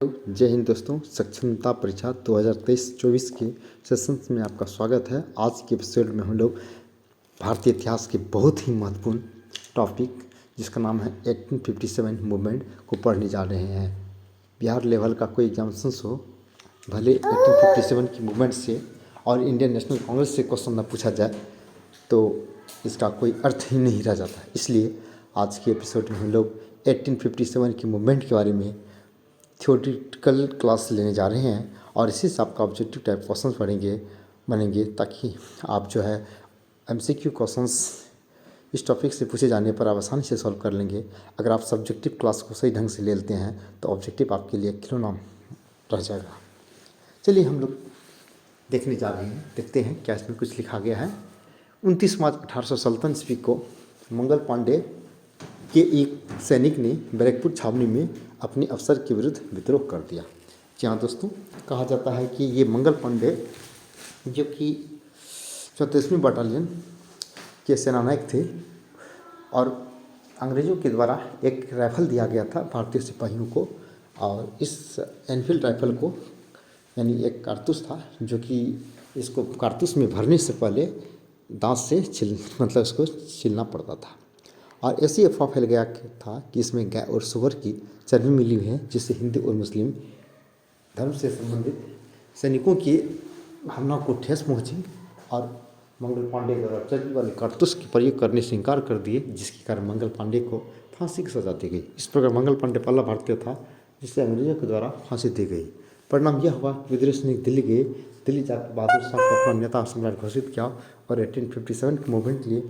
जय हिंद दोस्तों। सक्षमता परीक्षा 2023-24 के सेशन में आपका स्वागत है। आज के एपिसोड में हम लोग भारतीय इतिहास के बहुत ही महत्वपूर्ण टॉपिक जिसका नाम है 1857 मूवमेंट को पढ़ने जा रहे हैं। बिहार लेवल का कोई एग्जामिनेशन हो, भले 1857 की मूवमेंट से और इंडियन नेशनल कांग्रेस से क्वेश्चन न पूछा जाए तो इसका कोई अर्थ ही नहीं रह जाता। इसलिए आज के एपिसोड में हम लोग 1857 की मूवमेंट के बारे में थ्योरेटिकल क्लास लेने जा रहे हैं और इसी से आपका ऑब्जेक्टिव टाइप क्वेश्चंस बनेंगे ताकि आप जो है एमसीक्यू क्वेश्चंस इस टॉपिक से पूछे जाने पर आप आसानी से सॉल्व कर लेंगे। अगर आप सब्जेक्टिव क्लास को सही ढंग से ले लेते हैं तो ऑब्जेक्टिव आपके लिए खिलौना रह जाएगा। चलिए हम लोग देखने जा रहे हैं, देखते हैं क्या इसमें कुछ लिखा गया है। 29 मार्च 1857 ईस्वी को मंगल पांडे के एक सैनिक ने बैरकपुर छावनी में अपने अफसर के विरुद्ध विद्रोह कर दिया। जी हाँ दोस्तों, कहा जाता है कि ये मंगल पांडे जो कि 34वीं बटालियन के सेनानायक थे और अंग्रेज़ों के द्वारा एक राइफल दिया गया था भारतीय सिपाहियों को, और इस एनफील्ड राइफल को यानी एक कारतूस था जो कि इसको कारतूस में भरने से पहले दांत से इसको छीलना पड़ता था। और ऐसी अफवाह फैल गया था कि इसमें गाय और सुअर की चर्बी मिली हुई है, जिससे हिंदू और मुस्लिम धर्म से संबंधित सैनिकों की भावना को ठेस पहुंची और मंगल पांडे द्वारा चर्बी वाले कारतूस के प्रयोग करने से इनकार कर दिए, जिसके कारण मंगल पांडे को फांसी की सजा दी गई। इस प्रकार मंगल पांडे पहला भारतीय था जिसे अंग्रेजों के द्वारा फांसी दी गई। परिणाम यह हुआ विद्रोह सैनिक दिल्ली गए। दिल्ली जाकर बहादुर शाह को अपना नेता सम्राट घोषित किया और 1857 के मूवमेंट के लिए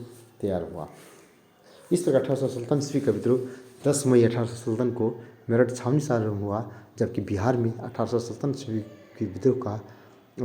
तैयार हुआ। इस प्रकार 1857 ईस्वी का विद्रोह 10 मई 1857 को मेरठ छावनी से आरम्भ हुआ, जबकि बिहार में 1857 ईस्वी के विद्रोह का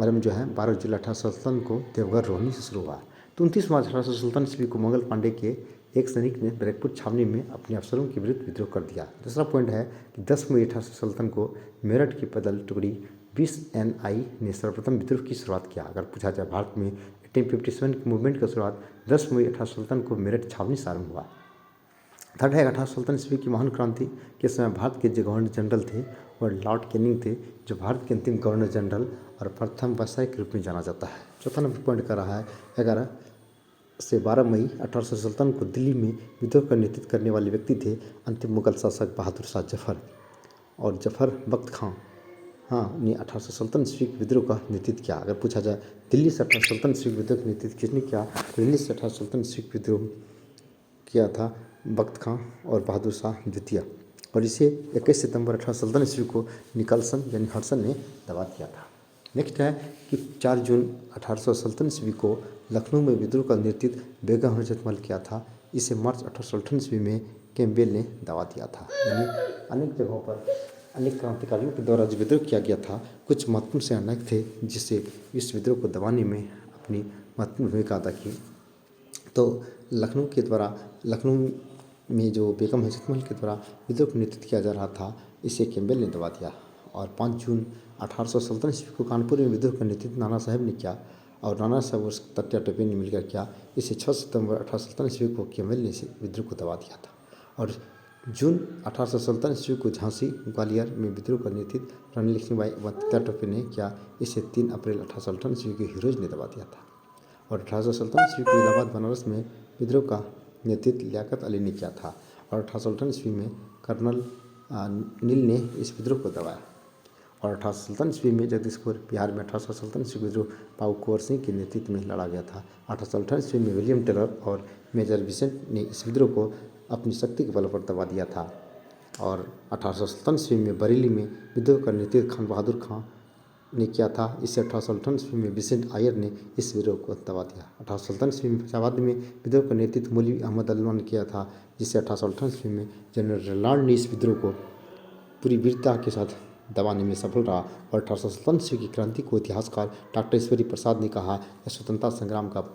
आरम्भ जो है 12 जुलाई 1857 को देवघर रोहनी से शुरू हुआ। तो 29 मार्च 1857 ईस्वी को मंगल पांडे के एक सैनिक ने बैरकपुर छावनी में अपने अफसरों के विरुद्ध विद्रोह कर दिया। दूसरा पॉइंट है कि 10 मई 1857 को मेरठ की पैदल टुकड़ी 20 NI ने सर्वप्रथम विद्रोह की शुरुआत किया। अगर पूछा जाए भारत में 1857 की मूवमेंट का शुरुआत 10 मई 1857 को मेरठ छावनी से आरम्भ हुआ। थर्ड है 1857 ईस्वी की महान क्रांति के समय भारत के जो गवर्नर जनरल थे और लॉर्ड कैनिंग थे, जो भारत के अंतिम गवर्नर जनरल और प्रथम वायसराय के रूप में जाना जाता है। चौथा नंबर पॉइंट कर रहा है 11 से 12 मई 1857 को दिल्ली में विद्रोह का नेतृत्व करने वाले व्यक्ति थे अंतिम मुगल शासक बहादुर शाह जफर और जफर बख्त खां ने 1857 ईस्वी के विद्रोह का नेतृत्व किया। अगर पूछा जाए दिल्ली से 1857 ईस्वी के विद्रोह का नेतृत्व किसने किया, तो दिल्ली से 1857 ईस्वी के विद्रोह किया था बख्त खां और बहादुर शाह द्वितीय, और इसे 21 सितंबर 1857 ईस्वी को निकलसन यानी हडसन ने दबा दिया था। नेक्स्ट है कि 4 जून 1857 ईस्वी को लखनऊ में विद्रोह का नेतृत्व बेगम हजरत महल किया था। इसे मार्च 1858 ईस्वी में कैम्पबेल ने दबा दिया था। यानी अनेक जगहों पर अनेक क्रांतिकारियों के द्वारा जो विद्रोह किया गया था, कुछ महत्वपूर्ण सेनानायक थे जिससे इस विद्रोह को दबाने में अपनी महत्वपूर्ण भूमिका अदा की। तो लखनऊ में जो बेगम हजरत महल के द्वारा विद्रोह का नेतृत्व किया जा रहा था, इसे कैम्पबेल ने दबा दिया। और 5 जून 1857 ईस्वी को कानपुर में विद्रोह का नेतृत्व नाना साहब ने किया और नाना साहब और तात्या टोपे ने मिलकर किया। इसे 6 सितंबर 1857 ईस्वी को कैम्पबेल ने इसे विद्रोह को दबा दिया था। और जून 1857 ईस्वी को झांसी ग्वालियर में विद्रोह का नेतृत्व रानी लक्ष्मीबाई व तात्या टोपे ने किया। इसे 3 अप्रैल 1858 ईस्वी को हीरोज ने दबा दिया था। और 1857 ईस्वी को इलाहाबाद बनारस में विद्रोह का नेतृत्व लियाकत अली ने किया था और 1858 ईस्वी में कर्नल नील ने इस विद्रोह को दबाया। और 1857 ईस्वी में जगदीशपुर बिहार में 1857 ईस्वी विद्रोह पाऊ कुंवर सिंह के नेतृत्व में लड़ा गया था। 1858 ईस्वी में विलियम टेलर और मेजर विसेंट ने इस विद्रोह को अपनी शक्ति के बल पर दबा दिया था। और 1857 ईस्वी में बरेली में विद्रोह का नेतृत्व खान बहादुर खां ने किया था। इसे 1858 ईस्वी में विसेंट आयर ने इस विद्रोह को दबा दिया। 1857 ईस्वी में फैजाबाद में विद्रोह का नेतृत्व मौलवी अहमद अल्वा ने किया था, जिसे 1858 ईस्वी में जनरल रेलार्ड ने इस विद्रोह को पूरी वीरता के साथ दबाने में सफल रहा। और 1857 ईस्वी की क्रांति को इतिहासकार डॉक्टर ईश्वरी प्रसाद ने कहा यह स्वतंत्रता संग्राम का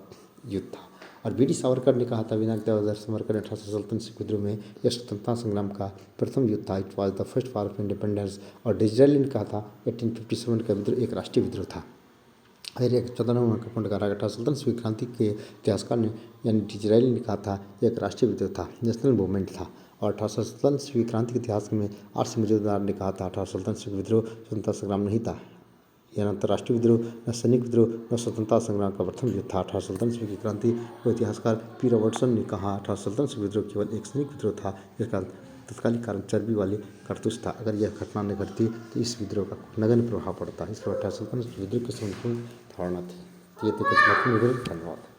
युद्ध था। और वीडी सावरकर ने कहा था विनायक दामोदर सावरकर ने 1857 ईस्वी विद्रोह में यह स्वतंत्रता संग्राम का प्रथम युद्ध था, it was the first war of independence. और डिजरायली ने कहा था 1857 का विद्रोह एक राष्ट्रीय विद्रोह था। और एक 14 नंबर का पॉइंट कहा 1857 ईस्वी क्रांति के इतिहासकार ने यानी डिजरायली ने कहा था यह एक राष्ट्रीय विद्रोह था, नेशनल मूवमेंट था। और 1857 ईस्वी की क्रांति के इतिहास में आर.सी. मजूमदार ने कहा था 1857 ईस्वी विद्रोह स्वतंत्रता संग्राम नहीं था। यह न अंतर्राष्ट्रीय विद्रोह, न सैनिक विद्रोह, न स्वतंत्रता संग्राम का प्रथम युद्ध था। 1857 ईस्वी की क्रांति को इतिहासकार पी. रॉबर्टसन ने कहा 1857 ईस्वी विद्रोह केवल एक सैनिक विद्रोह था जिसका तत्कालिक कारण चर्बी वाले कारतूस था। अगर यह घटना न घटती तो इस विद्रोह का नगण्य प्रभाव पड़ता। इस पर 1857 ईस्वी विद्रोह की संपूर्ण धारणा थी। ये तो कुछ महत्वपूर्ण विवरण। धन्यवाद।